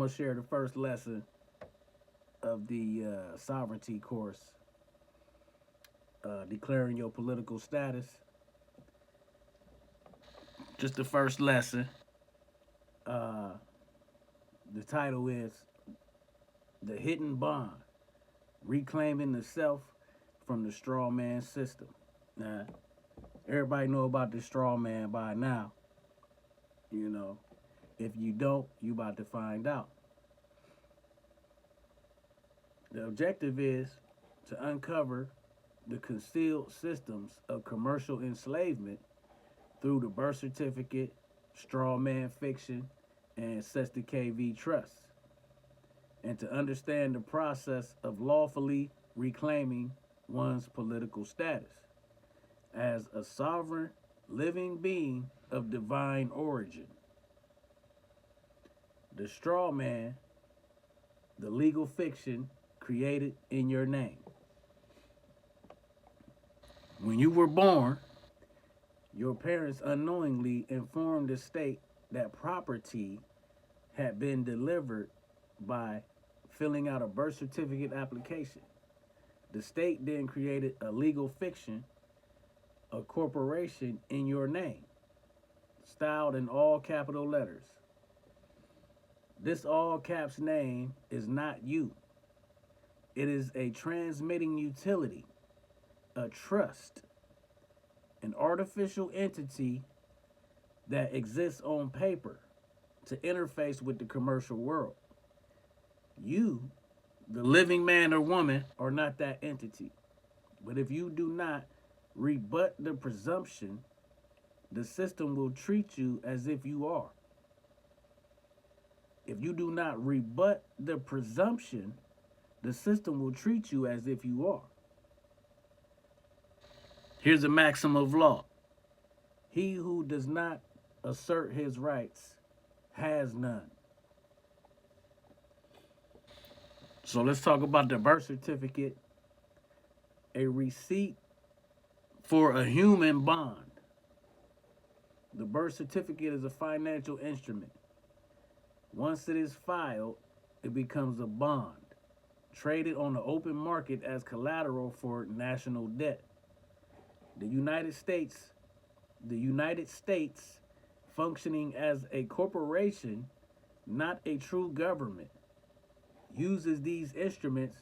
I'm going to share the first lesson of the sovereignty course, declaring your political status. Just the first lesson. Uh, the title is The Hidden Bond, Reclaiming the Self from the Straw Man System. Now, everybody know about the straw man by now. You know, if you don't, you about to find out. The objective is to uncover the concealed systems of commercial enslavement through the birth certificate, straw man fiction, and Sesta KV trusts, and to understand the process of lawfully reclaiming one's political status as a sovereign living being of divine origin. The straw man, the legal fiction created in your name. When you were born, your parents unknowingly informed the state that property had been delivered by filling out a birth certificate application. The state then created a legal fiction, a corporation in your name, styled in all capital letters. This all caps name is not you. It is a transmitting utility, a trust, an artificial entity that exists on paper to interface with the commercial world. You, the living man or woman, are not that entity. But if you do not rebut the presumption, the system will treat you as if you are. If you do not rebut the presumption, the system will treat you as if you are. Here's a maxim of law: he who does not assert his rights has none. So let's talk about the birth certificate, a receipt for a human bond. The birth certificate is a financial instrument. Once it is filed, it becomes a bond, traded on the open market as collateral for national debt. The United States, functioning as a corporation, not a true government, uses these instruments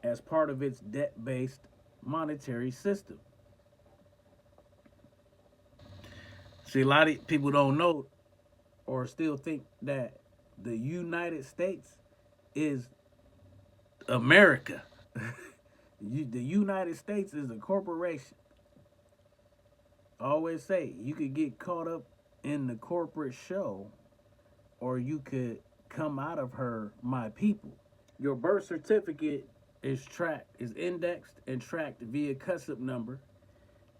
as part of its debt-based monetary system. See, a lot of people don't know or still think that the United States is America. The United States is a corporation. I always say you could get caught up in the corporate show, or you could come out of her, my people. Your birth certificate is indexed and tracked via custom number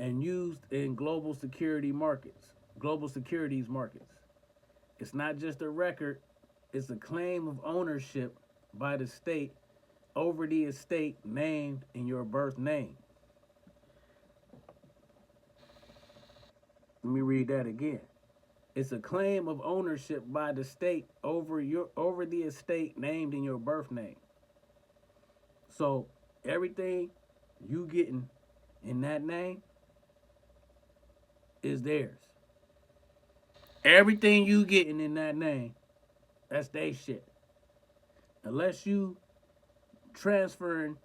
and used in global securities markets. It's not just a record, it's a claim of ownership by the state over the estate named in your birth name. Let me read that again. It's a claim of ownership by the state over the estate named in your birth name. So everything you getting in that name is theirs. Everything you getting in that name, that's their shit. Unless you transferring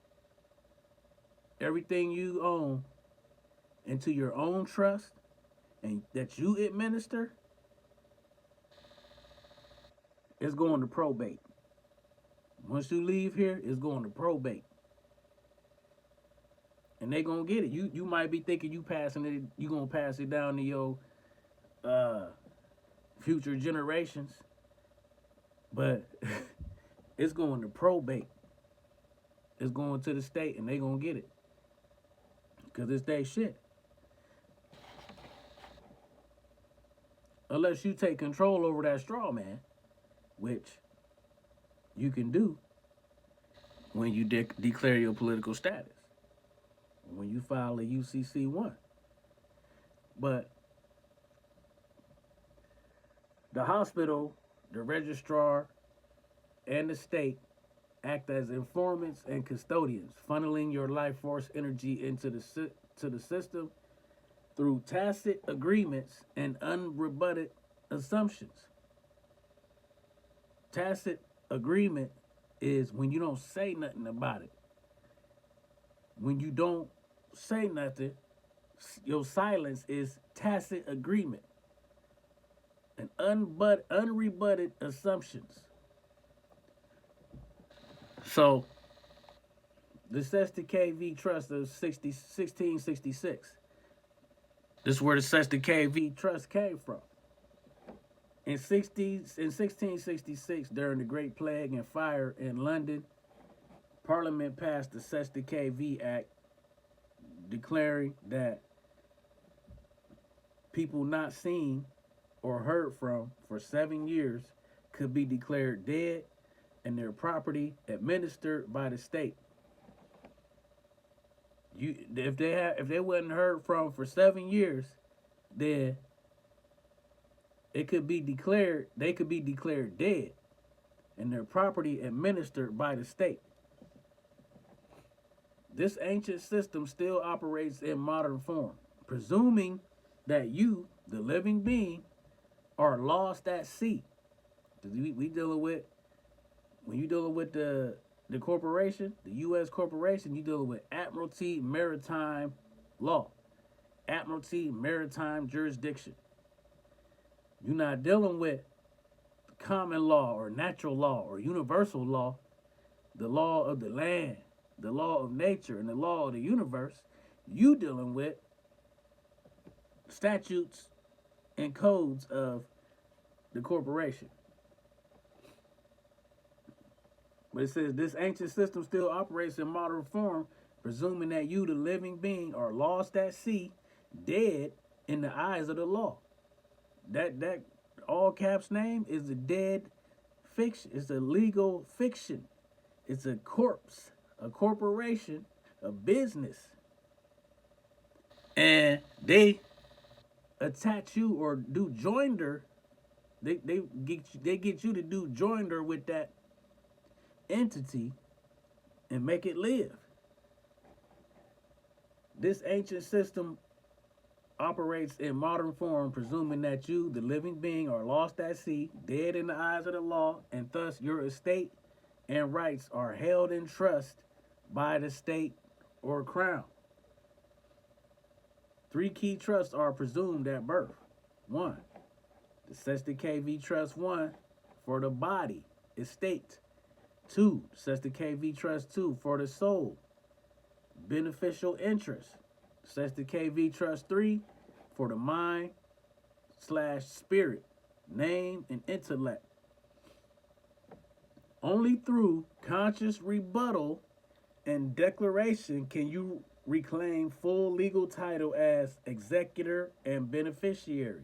everything you own into your own trust and that you administer, it's going to probate. Once you leave here, it's going to probate. And they gonna get it. You might be thinking you gonna pass it down to your future generations, but it's going to probate. It's going to the state, and they gonna get it because it's their shit. Unless you take control over that straw man, which you can do when you declare your political status, when you file a UCC-1. But the hospital, the registrar, and the state act as informants and custodians, funneling your life force energy into to the system through tacit agreements and unrebutted assumptions. Tacit agreement is when you don't say nothing about it. When you don't say nothing, your silence is tacit agreement and unrebutted assumptions. So, the Sesta KV Trust of 1666. This is where the Sesta KV Trust came from. In 1666, during the Great Plague and Fire in London, Parliament passed the Sesta KV Act, declaring that people not seen or heard from for 7 years could be declared dead and their property administered by the state. If they wasn't heard from for 7 years, then they could be declared dead and their property administered by the state. This ancient system still operates in modern form, presuming that you, the living being, are lost at sea. We dealing with, when you dealing with the corporation, the U.S. corporation, you dealing with Admiralty Maritime Law, Admiralty Maritime Jurisdiction. You're not dealing with common law or natural law or universal law, the law of the land, the law of nature, and the law of the universe. You dealing with statutes and codes of the corporation. But it says this ancient system still operates in modern form, presuming that you, the living being, are lost at sea, dead in the eyes of the law. That all caps name is a dead fiction. It's a legal fiction. It's a corpse, a corporation, a business. And they attach you or do joinder. They get you to do joinder with that entity and make it live. This ancient system operates in modern form, presuming that you, the living being, are lost at sea, dead in the eyes of the law, and thus your estate and rights are held in trust by the state or crown. 3 key trusts are presumed at birth. 1, the Sesta KV Trust 1 for the body, estate. 2, Sesta KV Trust 2 for the soul, beneficial interest. Sesta KV Trust 3 for the mind/spirit, name, and intellect. Only through conscious rebuttal and declaration can you reclaim full legal title as executor and beneficiary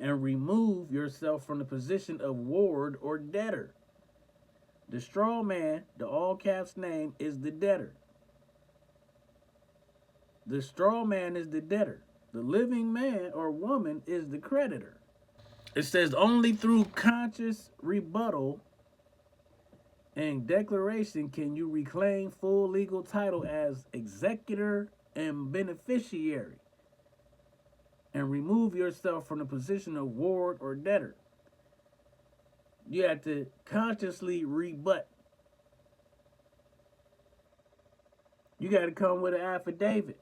and remove yourself from the position of ward or debtor. The straw man, the all caps name, is the debtor. The straw man is the debtor. The living man or woman is the creditor. It says only through conscious rebuttal and declaration can you reclaim full legal title as executor and beneficiary and remove yourself from the position of ward or debtor. You have to consciously rebut. You got to come with an affidavit.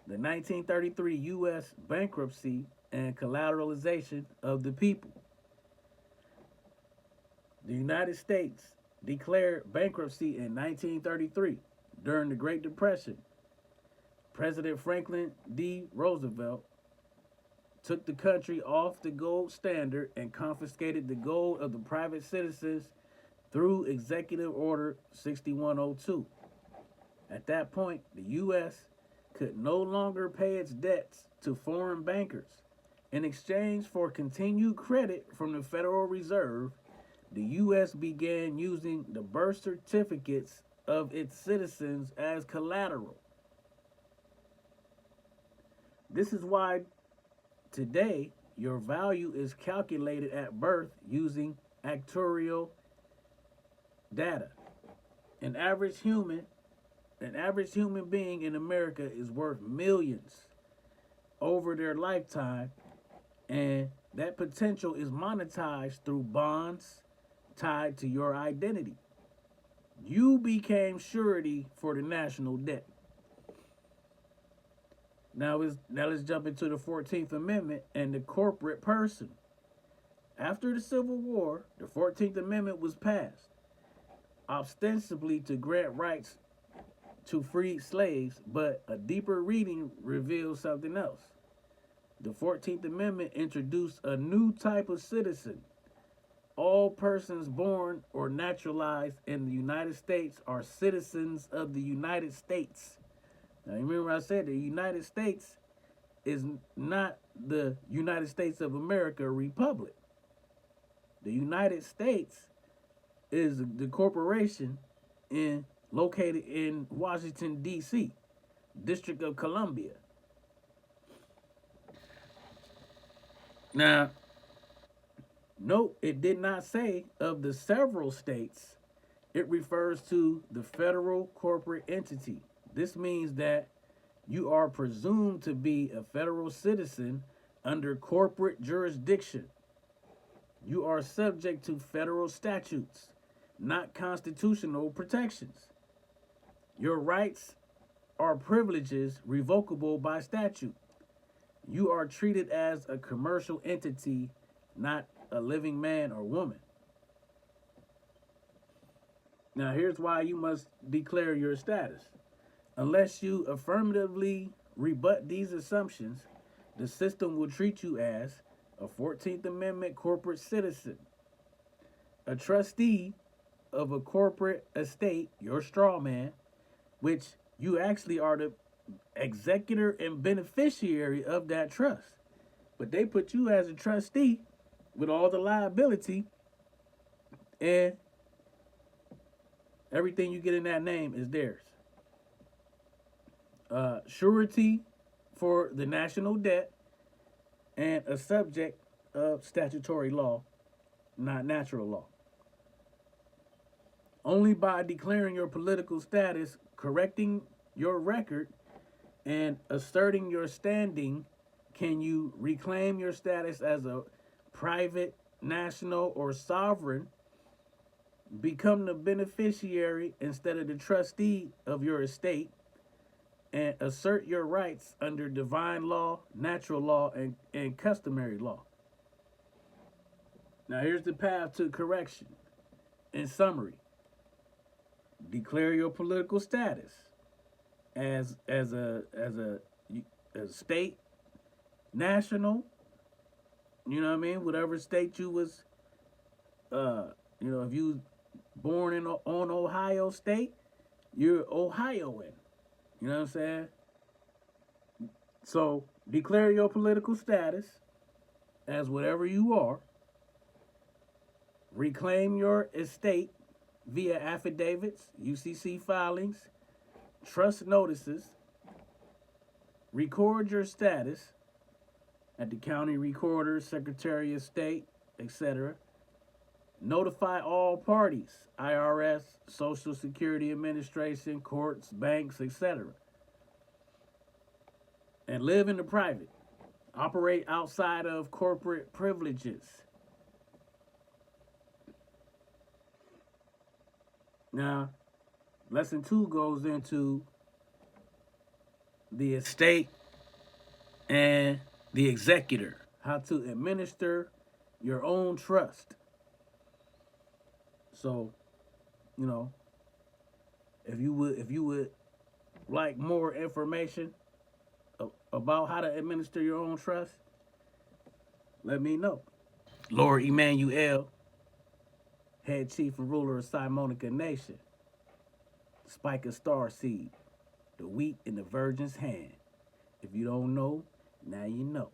The 1933 U.S. Bankruptcy and Collateralization of the People. The United States declared bankruptcy in 1933 during the Great Depression. President Franklin D. Roosevelt took the country off the gold standard and confiscated the gold of the private citizens through Executive Order 6102. At that point, the U.S. could no longer pay its debts to foreign bankers. In exchange for continued credit from the Federal Reserve, the U.S. began using the birth certificates of its citizens as collateral. This is why today your value is calculated at birth using actuarial data. An average human, an average human being in America is worth millions over their lifetime, and that potential is monetized through bonds tied to your identity. You became surety for the national debt. Now let's jump into the 14th Amendment and the corporate person. After the Civil War, the 14th Amendment was passed, ostensibly to grant rights to freed slaves, but a deeper reading reveals something else. The 14th Amendment introduced a new type of citizen. All persons born or naturalized in the United States are citizens of the United States. Now, remember I said the United States is not the United States of America Republic. The United States is the corporation located in Washington, D.C., District of Columbia. Now, note it did not say of the several states, it refers to the federal corporate entity. This means that you are presumed to be a federal citizen under corporate jurisdiction. You are subject to federal statutes, not constitutional protections. Your rights are privileges revocable by statute. You are treated as a commercial entity, not a living man or woman. Now, here's why you must declare your status. Unless you affirmatively rebut these assumptions, the system will treat you as a 14th Amendment corporate citizen, a trustee of a corporate estate, your straw man, which you actually are the executor and beneficiary of that trust. But they put you as a trustee with all the liability, and everything you get in that name is theirs. Surety for the national debt, and a subject of statutory law, not natural law. Only by declaring your political status, correcting your record, and asserting your standing can you reclaim your status as a private, national, or sovereign, become the beneficiary instead of the trustee of your estate, and assert your rights under divine law, natural law, and customary law. Now, here's the path to correction. In summary, declare your political status as a state, national. You know what I mean? Whatever state you was, if you born on Ohio State, you're Ohioan. You know what I'm saying? So declare your political status as whatever you are. Reclaim your estate via affidavits, UCC filings, trust notices. Record your status at the county recorder, secretary of state, etc. Notify all parties, IRS, Social Security Administration, courts, banks, etc. And live in the private. Operate outside of corporate privileges. Now, lesson 2 goes into the estate and the executor, how to administer your own trust. So, if you would like more information about how to administer your own trust, let me know. Lord Emmanuel, head chief and ruler of simonicanation, spike a star seed, the wheat in the virgin's hand. If you don't know, now you know.